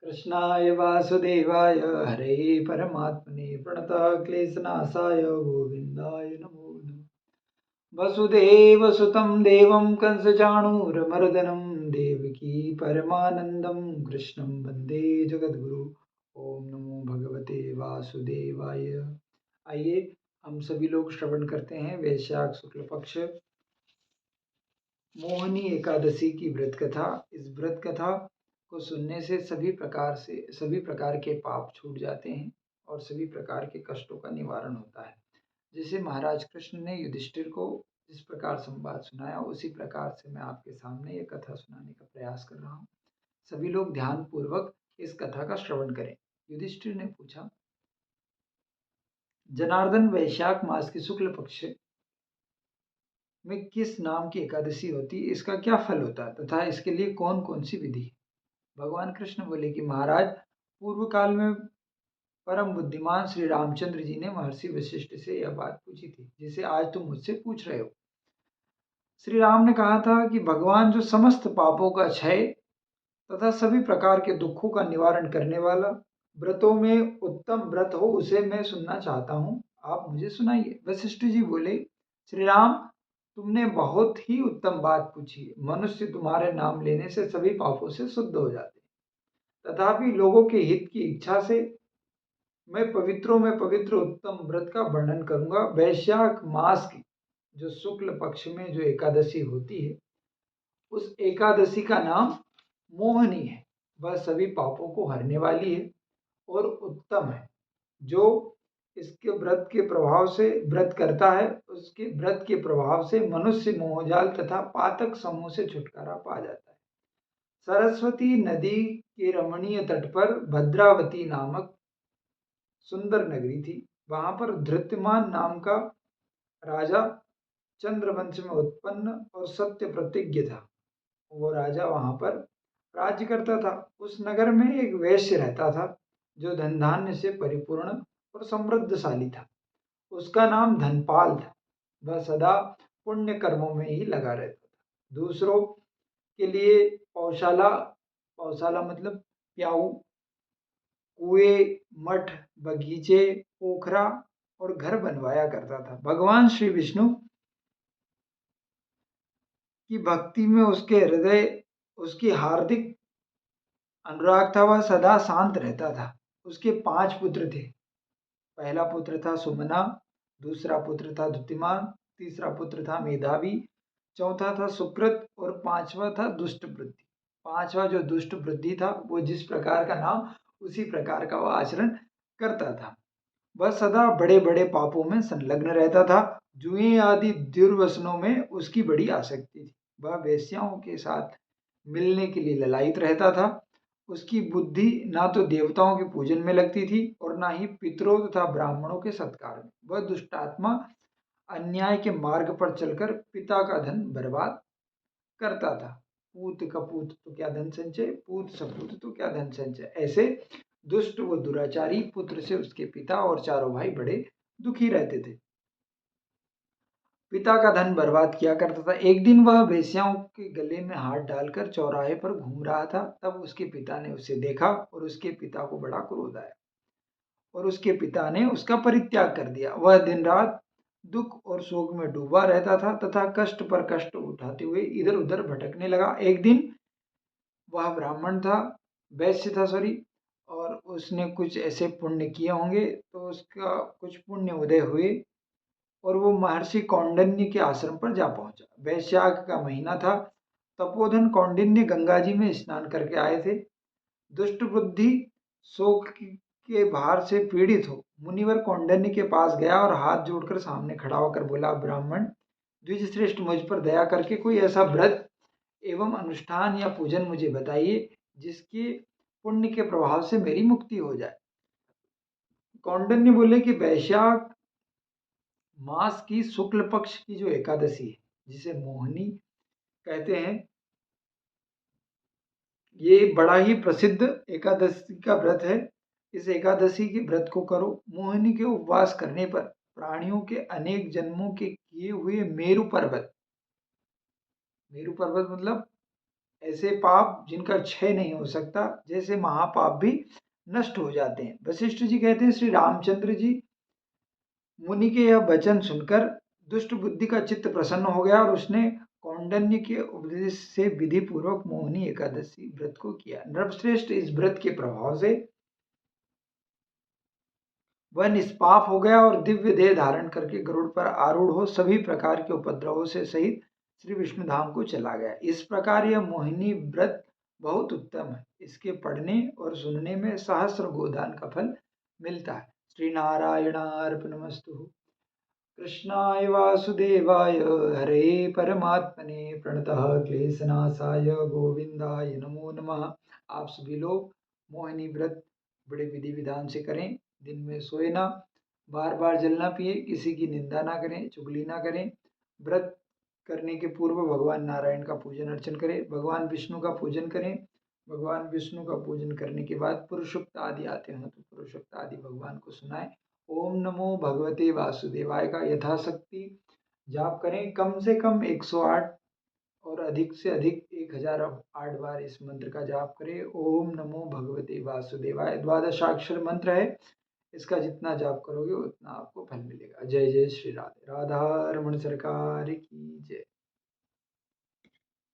कृष्णाय वासुदेवाय हरे परमात्मने प्रणतः क्लेशनाशाय गोविन्दाय नमो नमः। वसुदेवसुतं देवं कंसचाणूरमर्दनं देवकी परमानन्दं कृष्णं वन्दे जगद्गुरु। ओम नमो भगवते वासुदेवाय। आइए हम सभी लोग श्रवण करते हैं वैशाख शुक्ल पक्ष मोहिनी एकादशी की व्रत कथा। इस व्रत कथा को सुनने से सभी प्रकार के पाप छूट जाते हैं और सभी प्रकार के कष्टों का निवारण होता है। जैसे महाराज कृष्ण ने युधिष्ठिर को जिस प्रकार संवाद सुनाया, उसी प्रकार से मैं आपके सामने ये कथा सुनाने का प्रयास कर रहा हूँ। सभी लोग ध्यान पूर्वक इस कथा का श्रवण करें। युधिष्ठिर ने पूछा, जनार्दन, वैशाख मास के शुक्ल पक्ष में किस नाम की एकादशी होती है, इसका क्या फल होता है तथा इसके लिए कौन कौन सी विधि है? भगवान कृष्ण बोले कि महाराज, पूर्व काल में परम बुद्धिमान श्री रामचंद्र जी ने महर्षि वशिष्ठ से यह बात पूछी थी, जिसे आज तुम मुझसे पूछ रहे हो। श्री राम ने कहा था कि भगवान जो समस्त पापों का क्षय तथा सभी प्रकार के दुखों का निवारण करने वाला व्रतों में उत्तम व्रत हो, उसे मैं सुनना चाहता हूँ, आप मुझे सुनाइए। वशिष्ठ जी बोले, श्री राम, तुमने बहुत ही उत्तम बात पूछी। मनुष्य तुम्हारे नाम लेने से सभी पापों से शुद्ध हो जाते हैं, तथापि लोगों के हित की इच्छा से मैं पवित्रों में पवित्र उत्तम व्रत का वर्णन करूंगा। वैशाख मास की जो शुक्ल पक्ष में जो एकादशी होती है, उस एकादशी का नाम मोहिनी है। वह सभी पापों को हरने वाली है और उत्तम है। जो इसके व्रत के प्रभाव से व्रत करता है, उसके व्रत के प्रभाव से मनुष्य मोहजाल तथा पातक समूह से छुटकारा पा जाता है। सरस्वती नदी के रमणीय तट पर भद्रावती नामक सुंदर नगरी थी। वहां पर धृत्यमान नाम का राजा चंद्रवंश में उत्पन्न और सत्य प्रतिज्ञ था। वो राजा वहां पर राज्य करता था। उस नगर में एक वैश्य रहता था जो धन धान्य से परिपूर्ण और समृद्धशाली था। उसका नाम धनपाल था। वह सदा पुण्य कर्मों में ही लगा रहता था। दूसरों के लिए पौशाला पौशाला मतलब प्याऊ, कुएं, मठ, बगीचे, पोखरा और घर बनवाया करता था। भगवान श्री विष्णु की भक्ति में उसकी हार्दिक अनुराग था। वह सदा शांत रहता था। उसके 5 पुत्र थे। पहला पुत्र था सुमना, दूसरा पुत्र था द्युतिमान, तीसरा पुत्र था मेधावी, चौथा था सुकृत और पांचवा था दुष्ट बुद्धि। पांचवा जो दुष्ट बुद्धि था, वो जिस प्रकार का नाम उसी प्रकार का वह आचरण करता था। वह सदा बड़े बड़े पापों में संलग्न रहता था। जुए आदि दुर्व्यसनों में उसकी बड़ी आसक्ति थी। वह वेश्याओं के साथ मिलने के लिए ललायित रहता था। उसकी बुद्धि ना तो देवताओं के पूजन में लगती थी और ना ही पितरों तथा ब्राह्मणों के सत्कार में। वह दुष्टात्मा अन्याय के मार्ग पर चलकर पिता का धन बर्बाद करता था। पूत कपूत तो क्या धन संचय, पूत सपूत तो क्या धन संचय। ऐसे दुष्ट व दुराचारी पुत्र से उसके पिता और चारों भाई बड़े दुखी रहते थे। पिता का धन बर्बाद किया करता था। एक दिन वह वेश्याओं के गले में हाथ डालकर चौराहे पर घूम रहा था। तब उसके पिता ने उसे देखा और उसके पिता को बड़ा क्रोध आया और उसके पिता ने उसका परित्याग कर दिया। वह दिन रात दुख और शोक में डूबा रहता था तथा कष्ट पर कष्ट उठाते हुए इधर उधर भटकने लगा। एक दिन वह ब्राह्मण था, वैश्य था सॉरी, और उसने कुछ ऐसे पुण्य किए होंगे तो उसका कुछ पुण्य उदय हुए और वो महर्षि कौंडिन्य के आश्रम पर जा पहुंचा। वैशाख का महीना था। तपोधन कौंडिन्य गंगा जी में स्नान करके आए थे। दुष्ट बुद्धि शोक के भार से पीड़ित हो मुनिवर कौंडिन्य के पास गया और हाथ जोड़कर सामने खड़ा होकर बोला, ब्राह्मण द्विज श्रेष्ठ, मुझ पर दया करके कोई ऐसा व्रत एवं अनुष्ठान या पूजन मुझे बताइए जिसके पुण्य के प्रभाव से मेरी मुक्ति हो जाए। कौंडिन्य बोले कि वैशाख मास की शुक्ल पक्ष की जो एकादशी है, जिसे मोहिनी कहते हैं, ये बड़ा ही प्रसिद्ध एकादशी का व्रत है। इस एकादशी के व्रत को करो। मोहिनी के उपवास करने पर प्राणियों के अनेक जन्मों के किए हुए मेरु पर्वत मतलब ऐसे पाप जिनका क्षय नहीं हो सकता, जैसे महापाप भी नष्ट हो जाते हैं। वशिष्ठ जी कहते हैं, श्री रामचंद्र जी मुनि के यह वचन सुनकर दुष्ट बुद्धि का चित्त प्रसन्न हो गया और उसने कौंडन्य के उपदेश से विधि पूर्वक मोहिनी एकादशी व्रत को किया। नृपश्रेष्ठ इस व्रत के प्रभाव से वह निष्पाप हो गया और दिव्य देह धारण करके गरुड़ पर आरूढ़ हो सभी प्रकार के उपद्रवों से सहित श्री विष्णु धाम को चला गया। इस प्रकार यह मोहिनी व्रत बहुत उत्तम है। इसके पढ़ने और सुनने में सहस्र गोदान का फल मिलता है। श्री नारायणार्पणमस्तु। कृष्णाय वासुदेवाय हरे परमात्मने प्रणतः क्लेशनाशाय गोविंदाय नमो नमः। आप सभी लोग मोहिनी व्रत बड़े विधि विधान से करें। दिन में सोए ना, बार बार जल ना पिए, किसी की निंदा ना करें, चुगली ना करें। व्रत करने के पूर्व भगवान नारायण का पूजन अर्चन करें, भगवान विष्णु का पूजन करें। भगवान विष्णु का पूजन करने के बाद पुरुषोक्त आदि आते हैं तो पुरुषोक्त आदि भगवान को सुनाएं। ओम नमो भगवते वासुदेवाय का यथाशक्ति जाप करें। कम से कम 108 और अधिक से अधिक 1008 बार इस मंत्र का जाप करें। ओम नमो भगवते वासुदेवाय द्वादशाक्षर मंत्र है। इसका जितना जाप करोगे उतना आपको फल मिलेगा। जय जय श्री राधे। राधा रमण सरकार की जय।